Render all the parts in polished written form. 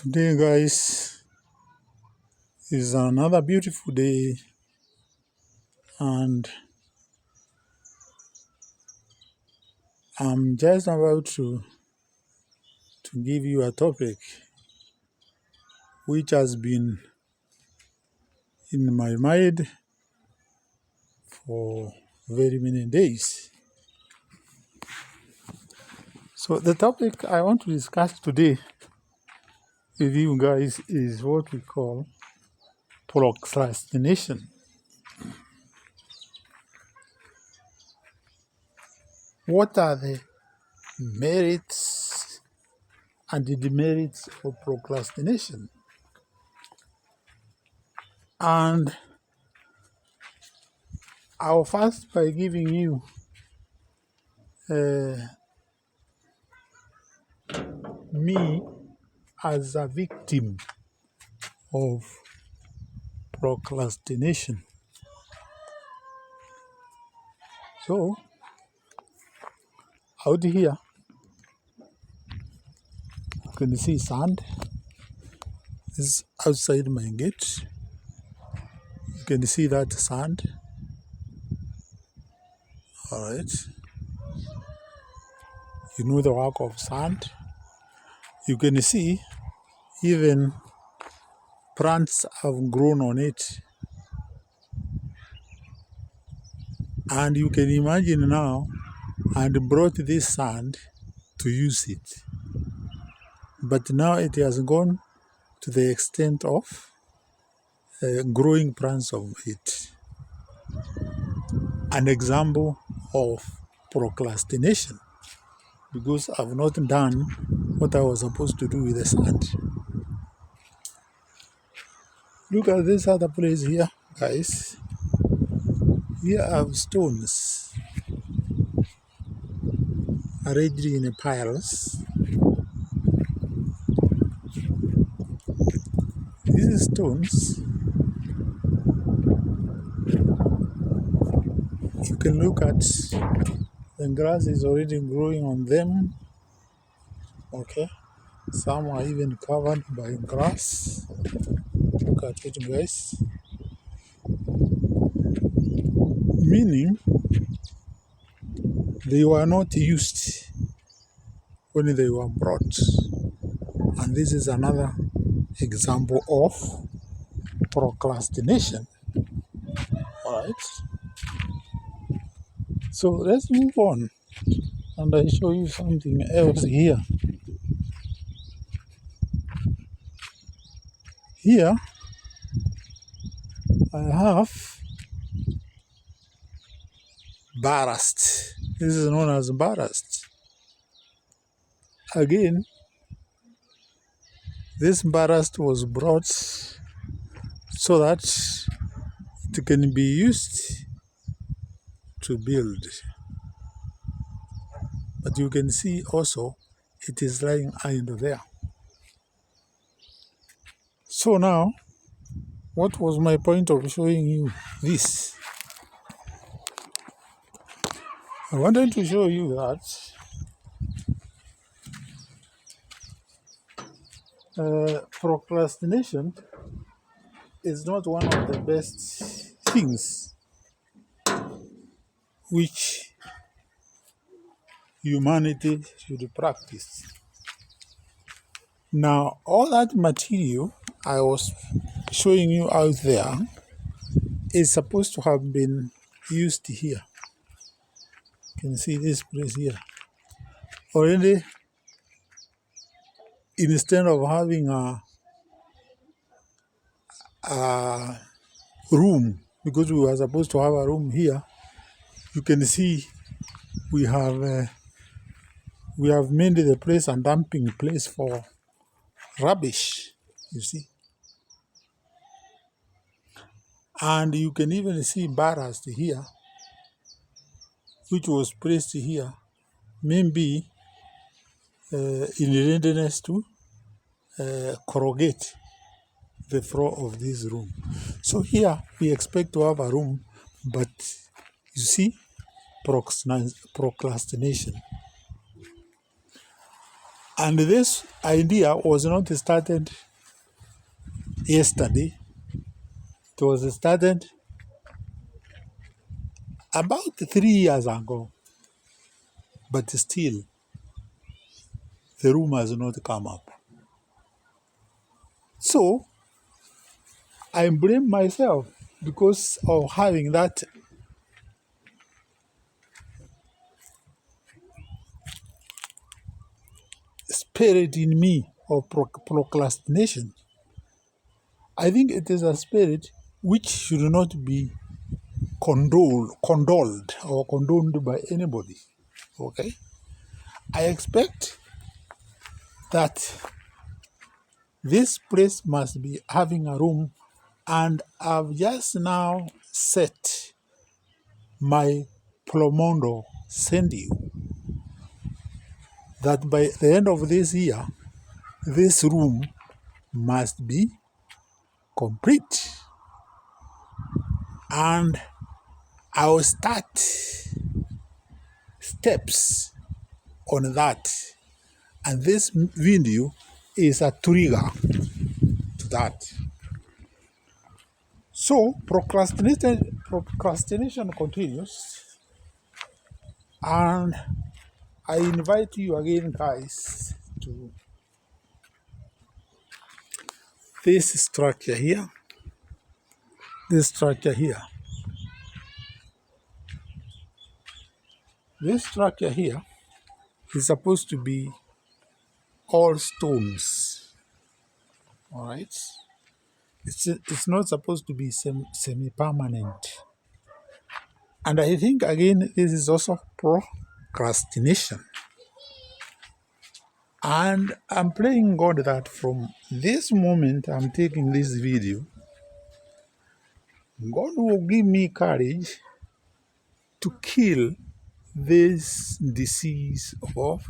Today, guys, is another beautiful day, and I'm just about to give you a topic which has been in my mind for very many days. So, the topic I want to discuss today with you guys is what we call procrastination. What are the merits and the demerits of procrastination? And I'll first by giving you me as a victim of procrastination. So, out here, you can see sand. This is outside my gate. You can see that sand. Alright. You know the work of sand. You can see even plants have grown on it. And you can imagine now, and brought this sand to use it. But now it has gone to the extent of growing plants of it. An example of procrastination, because I've not done what I was supposed to do with the sand. Look at this other place here, guys. Here I have stones arranged in piles. These stones, you can look at, the grass is already growing on them. Okay, some are even covered by grass. Look at it, guys. Meaning, they were not used when they were brought. And this is another example of procrastination. Alright? So let's move on and I show you something else here. Here I have ballast. This is known as ballast. Again, this ballast was brought so that it can be used to build. But you can see also it is lying under there. So now, what was my point of showing you this? I wanted to show you that procrastination is not one of the best things which humanity should practice. Now, all that material I was showing you out there is supposed to have been used here. You can see this place here. Already, instead of having a room, because we were supposed to have a room here, you can see we have made the place a dumping place for rubbish, you see. And you can even see ballast here, which was placed here, maybe in readiness to corrugate the floor of this room. So here we expect to have a room, but you see, procrastination. And this idea was not started yesterday. It was started about 3 years ago. But still, the room has not come up. So, I blame myself because of having that spirit in me of procrastination. I think it is a spirit which should not be condoled or condoned by anybody. Okay? I expect that this place must be having a room, and I've just now set my Plomondo send you that by the end of this year, this room must be complete. And I will start steps on that. And this video is a trigger to that. So procrastination continues. And I invite you again, guys, to this structure here. This structure here. This structure here is supposed to be all stones. All right? It's not supposed to be semi-permanent. And I think, again, this is also procrastination. And I'm praying God that from this moment I'm taking this video, God will give me courage to kill this disease of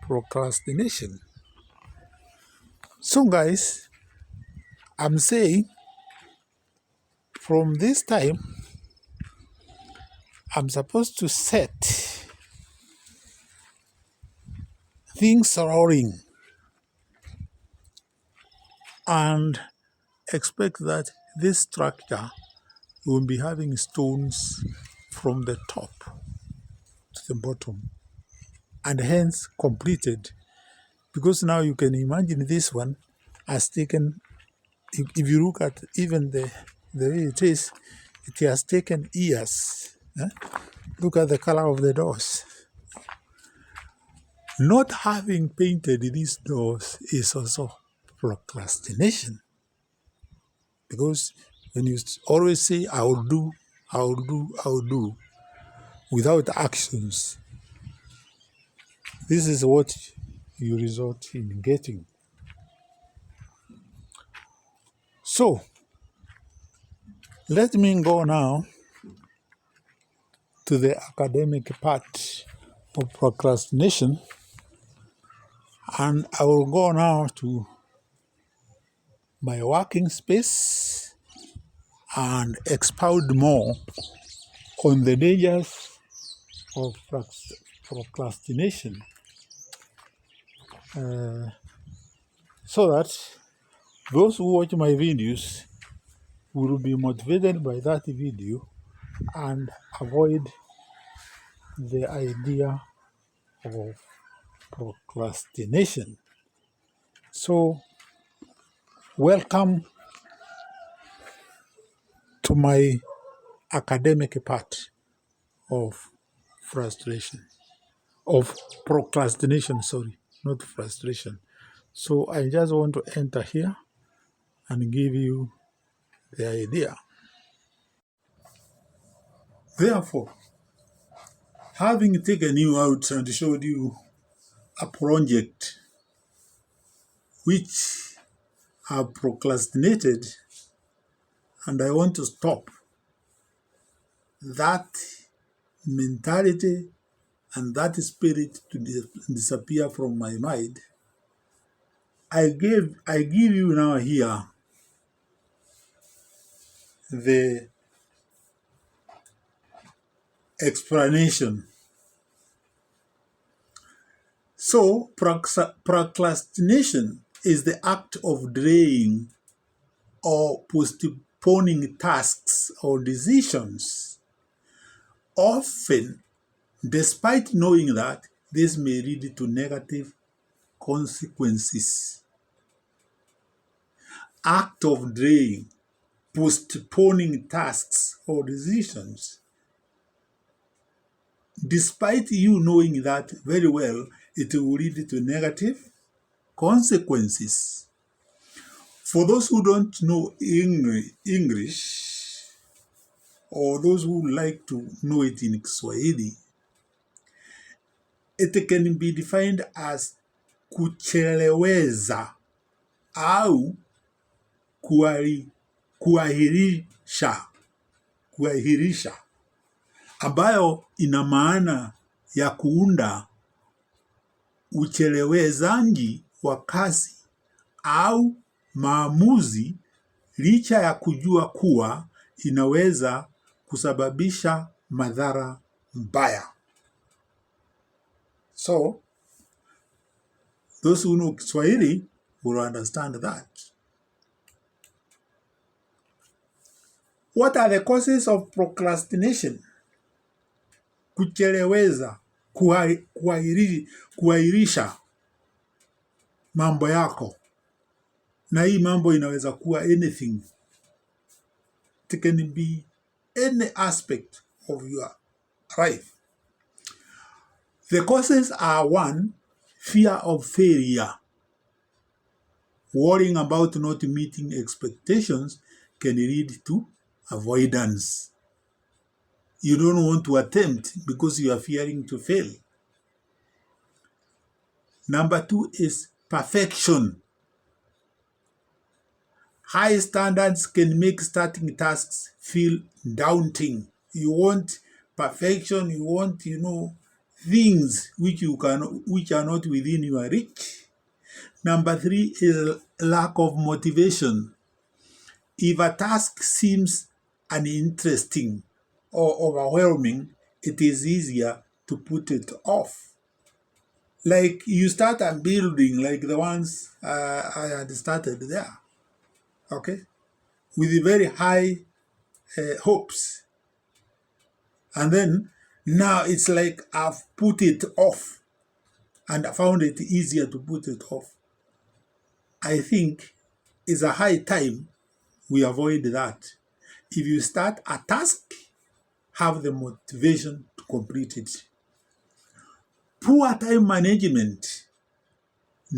procrastination. So, guys, I'm saying from this time, I'm supposed to set things rolling and expect that this structure will be having stones from the top to the bottom and hence completed. Because now you can imagine this one has taken, if you look at even the way it is, it has taken years. Look at the color of the doors. Not having painted these doors is also procrastination. Because when you always say, I will do, I will do, I will do, without actions, this is what you result in getting. So, let me go now to the academic part of procrastination, and I will go now to my working space and expound more on the dangers of procrastination, so that those who watch my videos will be motivated by that video and avoid the idea of procrastination. So, welcome to my academic part of procrastination, sorry, not frustration. So I just want to enter here and give you the idea. Therefore, having taken you out and showed you a project which I procrastinated, and I want to stop that mentality and that spirit to disappear from my mind, I give you now here the explanation. So, procrastination is the act of delaying or postponing tasks or decisions. Often, despite knowing that this may lead to negative consequences. Act of delaying, postponing tasks or decisions. Despite you knowing that very well, it will lead to negative consequences. For those who don't know English, or those who like to know it in Kiswahili, it can be defined as kucheleweza au kuahirisha, ambayo ina maana ya kuunda uchelewezaji wa kazi au maamuzi licha ya kujua kuwa inaweza kusababisha madhara mbaya. So, those who know Kiswahili will understand that. What are the causes of procrastination? Kucheleweza, kuahirisha mambo yako. Na hii mambo inaweza kuwa anything. It can be any aspect of your life. The causes are: 1, fear of failure. Worrying about not meeting expectations can lead to avoidance. You don't want to attempt because you are fearing to fail. Number 2 is perfection. High standards can make starting tasks feel daunting. You want perfection, you want, things which are not within your reach. Number 3 is lack of motivation. If a task seems uninteresting or overwhelming, it is easier to put it off. Like you start a building like the ones I had started there, okay, with very high hopes. And then now it's like I've put it off and I found it easier to put it off. I think it's a high time we avoid that. If you start a task, have the motivation to complete it. Poor time management.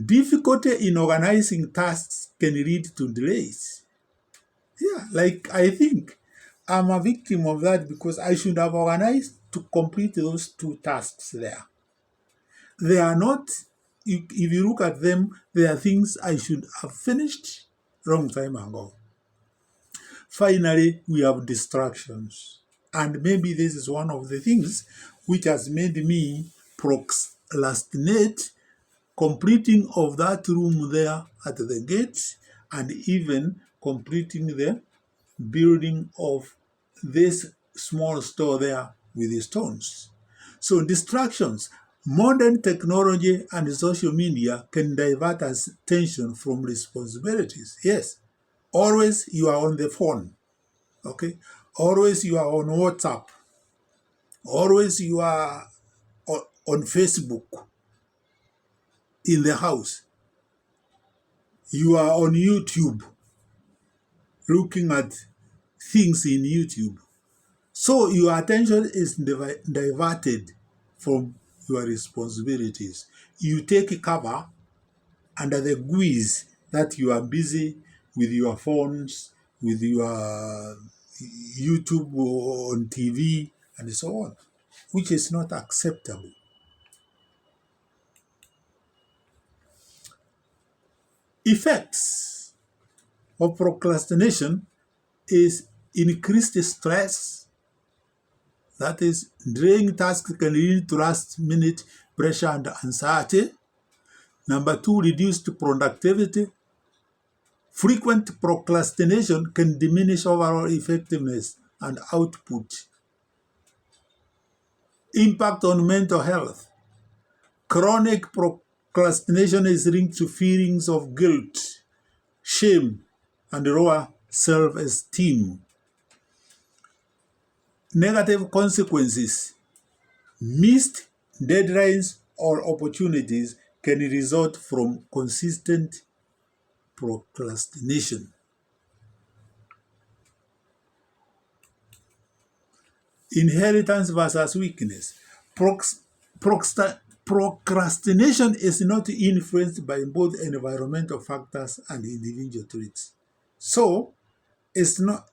Difficulty in organizing tasks can lead to delays. Yeah, like I think I'm a victim of that because I should have organized to complete those 2 tasks there. They are not, if you look at them, they are things I should have finished long time ago. Finally, we have distractions. And maybe this is one of the things which has made me procrastinate completing of that room there at the gate and even completing the building of this small store there with the stones. So distractions, modern technology and social media can divert our attention from responsibilities. Yes, always you are on the phone, okay? Always you are on WhatsApp. Always you are on Facebook in the house. You are on YouTube looking at things in YouTube. So your attention is diverted from your responsibilities. You take cover under the guise that you are busy with your phones, with your YouTube on TV, and so on, which is not acceptable. Effects of procrastination is increased stress. That is, delaying tasks can lead to last-minute pressure and anxiety. Number 2, reduced productivity. Frequent procrastination can diminish overall effectiveness and output. Impact on mental health. Chronic procrastination is linked to feelings of guilt, shame, and lower self-esteem. Negative consequences. Missed deadlines or opportunities can result from consistent procrastination. Inheritance versus weakness. Procrastination is not influenced by both environmental factors and individual traits. So, it's not,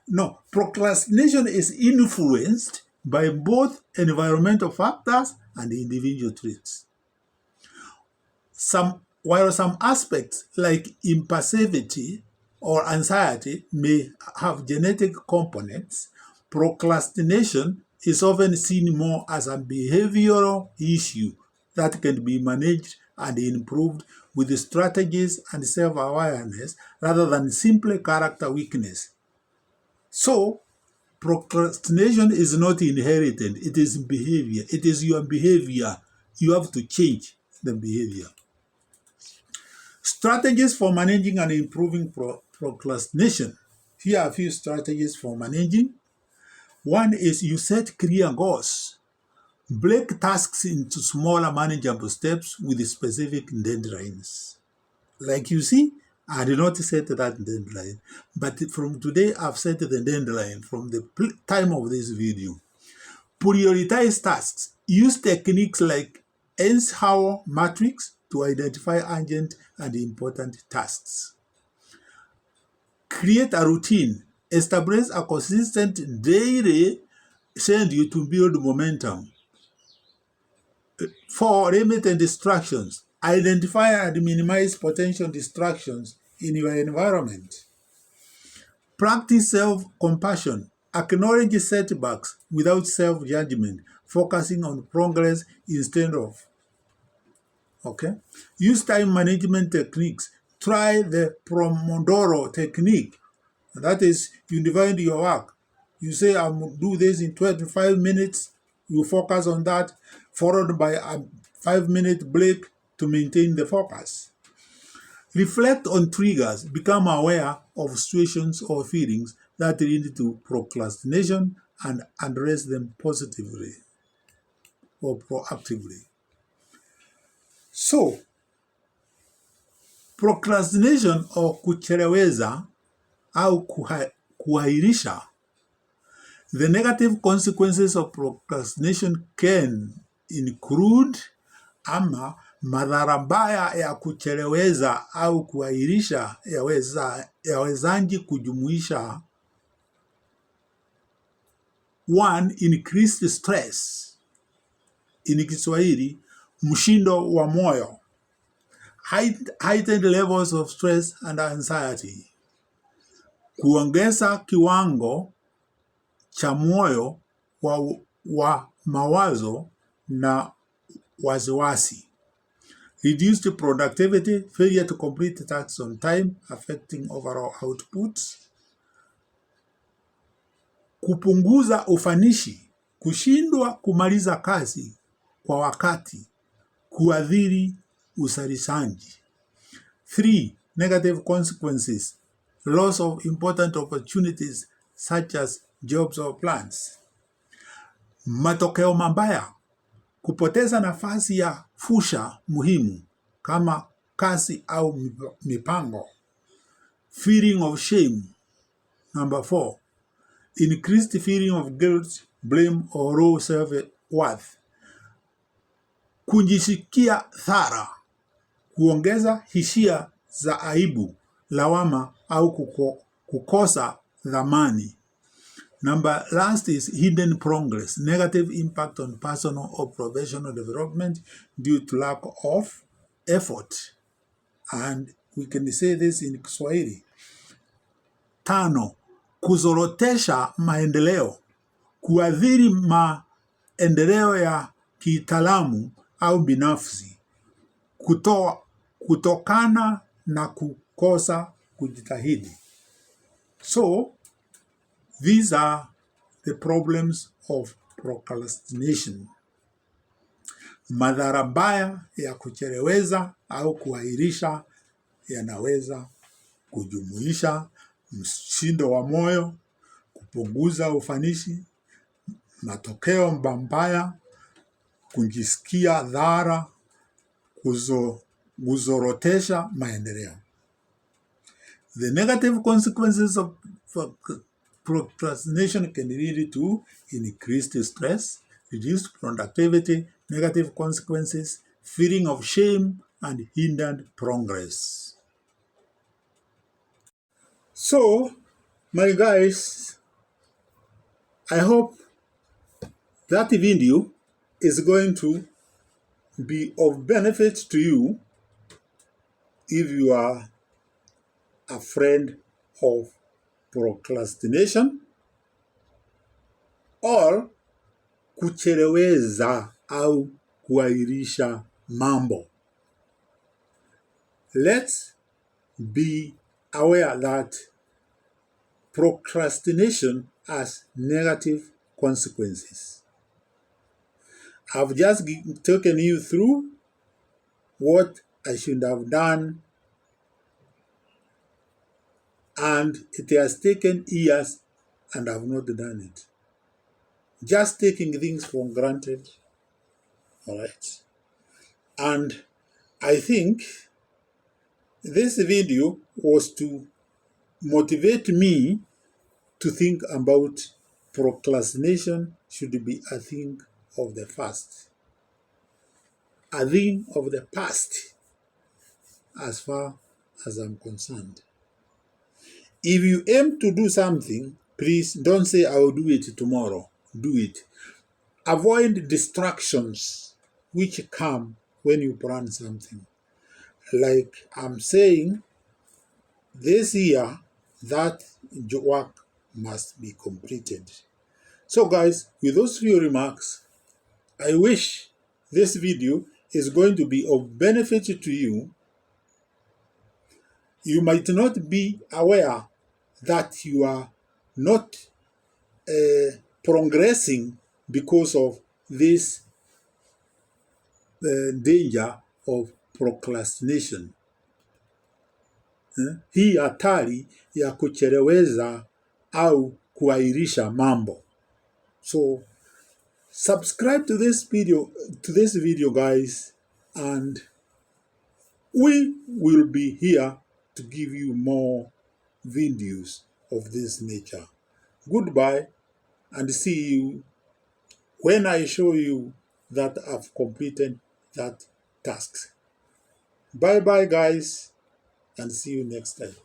no, procrastination is influenced by both environmental factors and individual traits. While some aspects like impulsivity or anxiety may have genetic components, procrastination is often seen more as a behavioral issue that can be managed and improved with strategies and self-awareness rather than simply character weakness. So, procrastination is not inherited, it is behavior. It is your behavior. You have to change the behavior. Strategies for managing and improving procrastination. Here are a few strategies for managing. One is you set clear goals. Break tasks into smaller manageable steps with specific deadlines. Like you see, I did not set that deadline, but from today I've set the deadline from the time of this video. Prioritize tasks. Use techniques like Eisenhower matrix to identify urgent and important tasks. Create a routine. Establish a consistent daily schedule to build momentum. 4. Limit distractions. Identify and minimize potential distractions in your environment. Practice self-compassion. Acknowledge setbacks without self-judgment, focusing on progress instead of. Okay? Use time management techniques. Try the Pomodoro technique. That is, you divide your work. You say, I'll do this in 25 minutes. You focus on that, followed by a 5-minute break to maintain the focus. Reflect on triggers. Become aware of situations or feelings that lead to procrastination and address them positively or proactively. So, procrastination or kucheleweza au kuahirisha. The negative consequences of procrastination can include ama madhara mbaya ya kucheleweza au kuahirisha yawezangi kujumuisha 1. Increased stress. In Kiswahili, mshindo wa moyo. Heightened levels of stress and anxiety. Kuongeza kiwango cha moyo wa mawazo na wasiwasi. Reduced productivity, failure to complete tasks on time, affecting overall output. Kupunguza ufanisi, kushindwa kumaliza kazi kwa wakati, kuathiri uzalishaji. 3. Negative consequences, loss of important opportunities such as jobs or plans. Matokeo mabaya, kupoteza nafasi ya fursa muhimu kama kazi au mipango. Feeling of shame. Number 4. Increased feeling of guilt, blame or low self-worth. Kujisikia dhara, kuongeza hisia za aibu, lawama au kukosa dhamani. Last is hidden progress, negative impact on personal or professional development due to lack of effort. And we can say this in Kiswahili. 5. Kuzorotesha maendeleo, kuathiri maendeleo ya kitaalamu au binafsi, kutokana na kukosa kujitahidi. So, these are the problems of procrastination. Madhara mbaya ya kucheleweza au kuahirisha yanaweza kujumuisha mshindo wa moyo, kupunguza ufanisi, matokeo mabaya, kujisikia dhara, kuzorotesha maendeleo. The negative consequences of procrastination can lead to increased stress, reduced productivity, negative consequences, feeling of shame, and hindered progress. So, my guys, I hope that video is going to be of benefit to you if you are a friend of procrastination or kucheleweza au kuahirisha mambo. Let's be aware that procrastination has negative consequences. I've just taken you through what I should have done, and it has taken years and I've not done it. Just taking things for granted, all right? And I think this video was to motivate me to think about procrastination should be a thing of the past, a thing of the past as far as I'm concerned. If you aim to do something, please don't say, I will do it tomorrow. Do it. Avoid distractions which come when you plan something. Like I'm saying, this year, that work must be completed. So guys, with those few remarks, I wish this video is going to be of benefit to you. You might not be aware that you are not progressing because of this danger of procrastination. Hii hatari ya kucheleweza au kuahirisha mambo. So subscribe to this video guys, and we will be here to give you more videos of this nature. Goodbye, and see you when I show you that I've completed that task. Bye bye guys, and see you next time.